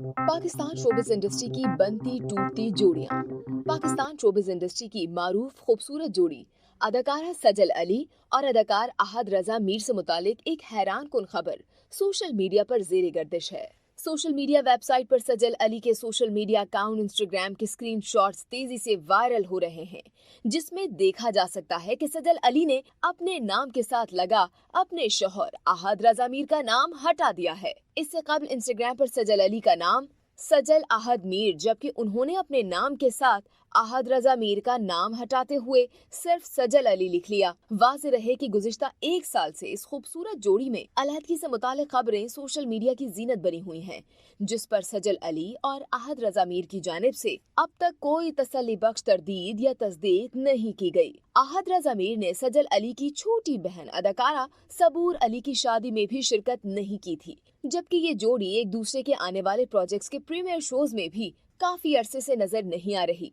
Pakistan showbiz industry की बनती टूटती जोड़ियां। पाकिस्तान शोबिज़ इंडस्ट्री की मारूफ खूबसूरत जोड़ी अदाकारा सजल अली और अदाकार अहद रजा मीर से मुतालिक एक हैरान कुन खबर सोशल मीडिया पर ज़ेरे गर्दिश है। सोशल मीडिया वेबसाइट पर सजल अली के सोशल मीडिया अकाउंट इंस्टाग्राम के स्क्रीनशॉट्स तेजी से वायरल हो रहे हैं, जिसमें देखा जा सकता है कि सजल अली ने अपने नाम के साथ लगा अपने शौहर अहद रजा मीर का नाम हटा दिया है। इससे कबल इंस्टाग्राम पर सजल अली का नाम सजल अहद मीर, जबकि उन्होंने अपने नाम के साथ अहद रजा मीर का नाम हटाते हुए सिर्फ सजल अली लिख लिया। वाज़ेह रहे कि गुज़िश्ता एक साल से इस खूबसूरत जोड़ी में अलहदगी से मुतालिक खबरें सोशल मीडिया की जीनत बनी हुई हैं, जिस पर सजल अली और अहद रजा मीर की जानिब से अब तक कोई तसल्ली बख्श तरदीद या तस्दीक नहीं की गई। अहद रजा मीर ने सजल अली की छोटी बहन अदाकारा सबूर अली की शादी में भी शिरकत नहीं की थी, जबकि ये जोड़ी एक दूसरे के आने वाले प्रोजेक्ट्स के प्रीमियर शोज में भी काफी अरसे से नजर नहीं आ रही।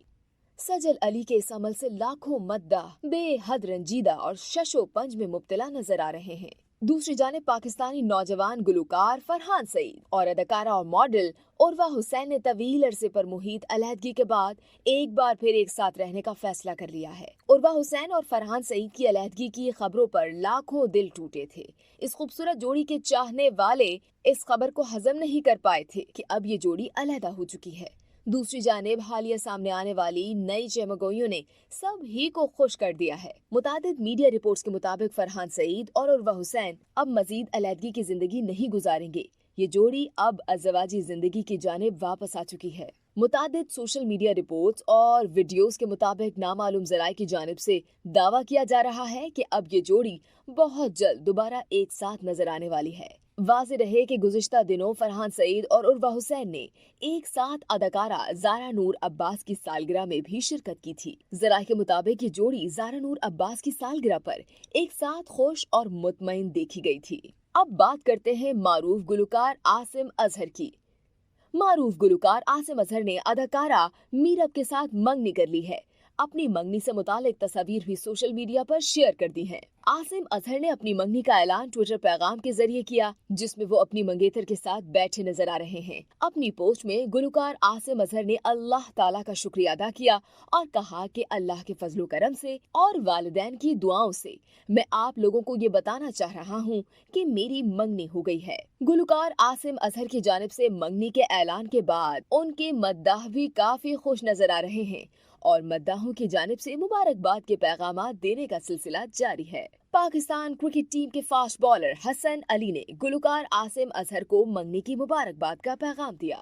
सजल अली के इस अमल से लाखों मद्दाह बेहद रंजीदा और शशो पंज में मुब्तला नजर आ रहे हैं। दूसरी जानिब पाकिस्तानी नौजवान गुलकार फरहान सईद और अदाकारा और मॉडल उर्वा हुसैन ने तवील अरसे पर मुहीत अलहदगी के बाद एक बार फिर एक साथ रहने का फैसला कर लिया है। उर्वा हुसैन और फरहान सईद की अलहदगी की खबरों पर लाखों दिल टूटे थे। इस खूबसूरत जोड़ी के चाहने वाले इस खबर को हजम नहीं कर पाए थे कि अब ये जोड़ी अलहदा हो चुकी है। दूसरी जानिब हालिया सामने आने वाली नई चमगोइयों ने सब ही को खुश कर दिया है। मुतादिद मीडिया रिपोर्ट्स के मुताबिक फरहान सईद और उर्वा हुसैन अब मजीद अलहदगी की जिंदगी नहीं गुजारेंगे। ये जोड़ी अब अज़वाजी जिंदगी की जानिब वापस आ चुकी है। मुतादिद सोशल मीडिया रिपोर्ट्स और वीडियोस के मुताबिक नामालूम ज़राए की जानिब से दावा किया जा रहा है कि अब ये जोड़ी बहुत जल्द दोबारा एक साथ नजर आने वाली है। वाज़ेह रहे कि गुज़िश्ता दिनों फरहान सईद और उर्वा हुसैन ने एक साथ अदाकारा ज़ारा नूर अब्बास की सालगिरह में भी शिरकत की थी। ज़राए के मुताबिक ये जोड़ी ज़ारा नूर अब्बास की सालगिरह पर एक साथ खुश और मुतमईन देखी गई थी। अब बात करते हैं मारूफ गुलकार आसिम अजहर की। मारूफ गुलकार आसिम अजहर ने अदाकारा मीरब के साथ मंगनी कर ली है। अपनी मंगनी से मुतालिक तस्वीर भी सोशल मीडिया पर शेयर कर दी हैं। आसिम अजहर ने अपनी मंगनी का ऐलान ट्विटर पैगाम के जरिए किया, जिसमें वो अपनी मंगेतर के साथ बैठे नजर आ रहे हैं। अपनी पोस्ट में गुलकार आसिम अजहर ने अल्लाह ताला का शुक्रिया अदा किया और कहा कि अल्लाह के फजलो करम से और वालिदैन की दुआओं से मैं आप लोगों को ये बताना चाह रहा हूँ कि मेरी मंगनी हो गई है। गुलकार आसिम अजहर की जानिब से मंगनी के ऐलान के बाद उनके मद्दाह भी काफी खुश नजर आ रहे हैं और मद्दाहों की जानिब से मुबारकबाद के पैगामात देने का सिलसिला जारी है। पाकिस्तान क्रिकेट टीम के फास्ट बॉलर हसन अली ने गुलकार आसिम अजहर को मंगनी की मुबारकबाद का पैगाम दिया।